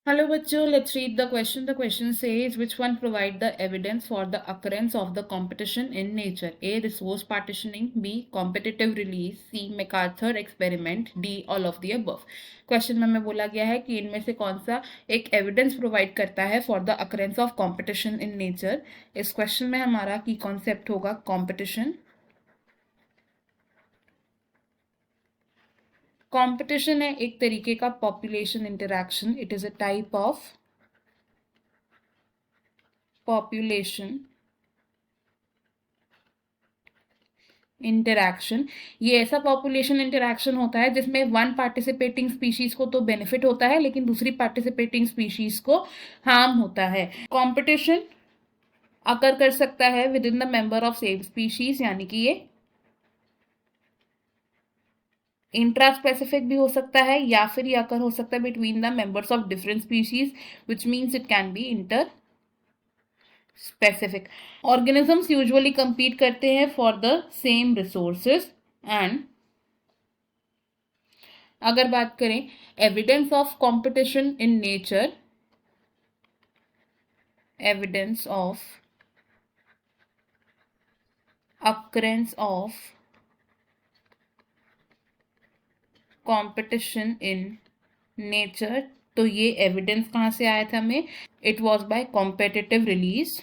Hello bachcho, let's read the question. The question says which one provide the evidence for the occurrence of the competition in nature? A. Resource partitioning. B. Competitive release. C. MacArthur experiment. D. All of the above. Question में हमें बोला गया है कि इनमें से कौन सा एक एविडेंस प्रोवाइड करता है for the occurrence of competition in nature. इस क्वेश्चन में हमारा की कॉन्सेप्ट होगा कॉम्पिटिशन. कंपटीशन है एक तरीके का population interaction. It is a type of population interaction. ये ऐसा पॉपुलेशन इंटरैक्शन होता है जिसमें वन पार्टिसिपेटिंग स्पीशीज को तो बेनिफिट होता है लेकिन दूसरी पार्टिसिपेटिंग स्पीशीज को हार्म होता है. कंपटीशन अकर कर सकता है with in the member of same species, यानी कि ये इंट्रा स्पेसिफिक भी हो सकता है या फिर ये अकर हो सकता है between the members of different species, which means it can be inter specific. Organisms usually compete करते हैं for the same resources. And अगर बात करें evidence of competition in nature, evidence of occurrence of competition in nature, तो ये evidence कहाँ से आया था हमें? It was by competitive release.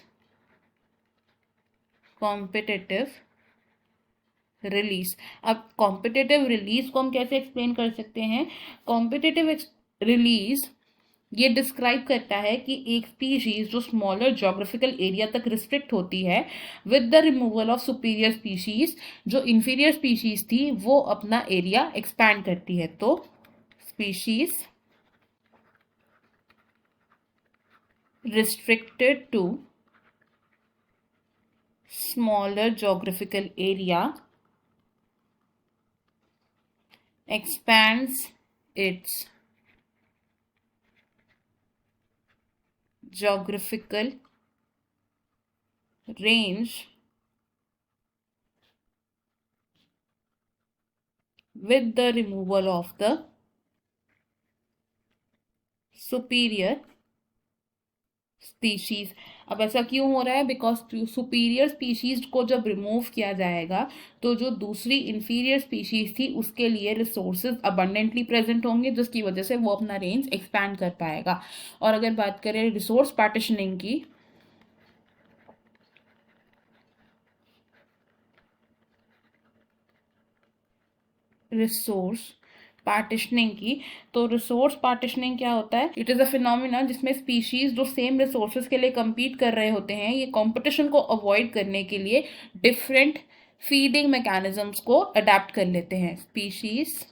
Competitive release. अब कॉम्पिटिटिव रिलीज को हम कैसे एक्सप्लेन कर सकते हैं? कॉम्पिटिटिव रिलीज ये डिस्क्राइब करता है कि एक स्पीशीज जो स्मॉलर जोग्राफिकल एरिया तक रिस्ट्रिक्ट होती है with the removal of superior species, जो इंफीरियर स्पीशीज थी वो अपना एरिया एक्सपैंड करती है. तो species restricted to smaller geographical area expands its geographical range with the removal of the superior species. अब ऐसा क्यों हो रहा है? बिकॉज सुपीरियर स्पीशीज को जब रिमूव किया जाएगा तो जो दूसरी इंफीरियर स्पीशीज थी उसके लिए रिसोर्सेज अबंडेंटली प्रेजेंट होंगे, जिसकी वजह से वो अपना रेंज एक्सपैंड कर पाएगा. और अगर बात करें रिसोर्स पार्टीशनिंग की, रिसोर्स पार्टिशनिंग की, तो रिसोर्स पार्टिशनिंग क्या होता है? इट इज अ फिनोमिना जिसमें स्पीशीज जो सेम रिसोर्सेज के लिए compete कर रहे होते हैं, ये कंपटीशन को अवॉइड करने के लिए डिफरेंट फीडिंग मैकेनिज्म्स को अडेप्ट कर लेते हैं. Species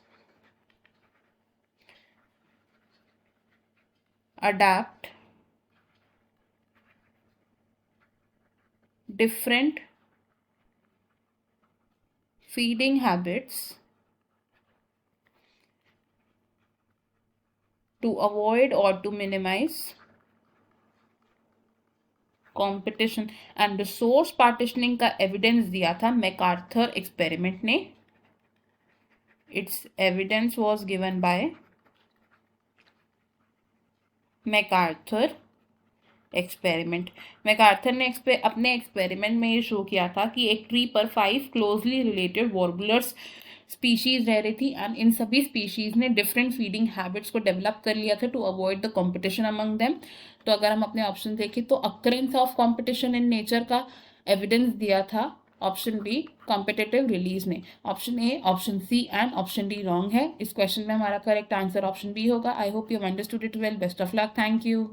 adapt different feeding habits to avoid or to minimize competition. And resource partitioning का एविडेंस दिया था मैकार्थर एक्सपेरिमेंट ने. It's evidence was given by MacArthur experiment. MacArthur ने अपने एक्सपेरिमेंट में ये शो किया था कि एक ट्री पर 5 क्लोजली रिलेटेड वॉर्बुलर्स स्पीशीज रह रही थी एंड इन सभी स्पीशीज ने डिफरेंट फीडिंग हैबिट्स को डेवलप कर लिया था to avoid the competition among them. तो अगर हम अपने ऑप्शन देखें तो occurrence of competition in nature का एविडेंस दिया था ऑप्शन बी कॉम्पिटिटिव रिलीज ने. Option A, option C and option D wrong है. इस क्वेश्चन में हमारा करेक्ट आंसर ऑप्शन बी होगा. I hope you understood it well. Best of luck. Thank you.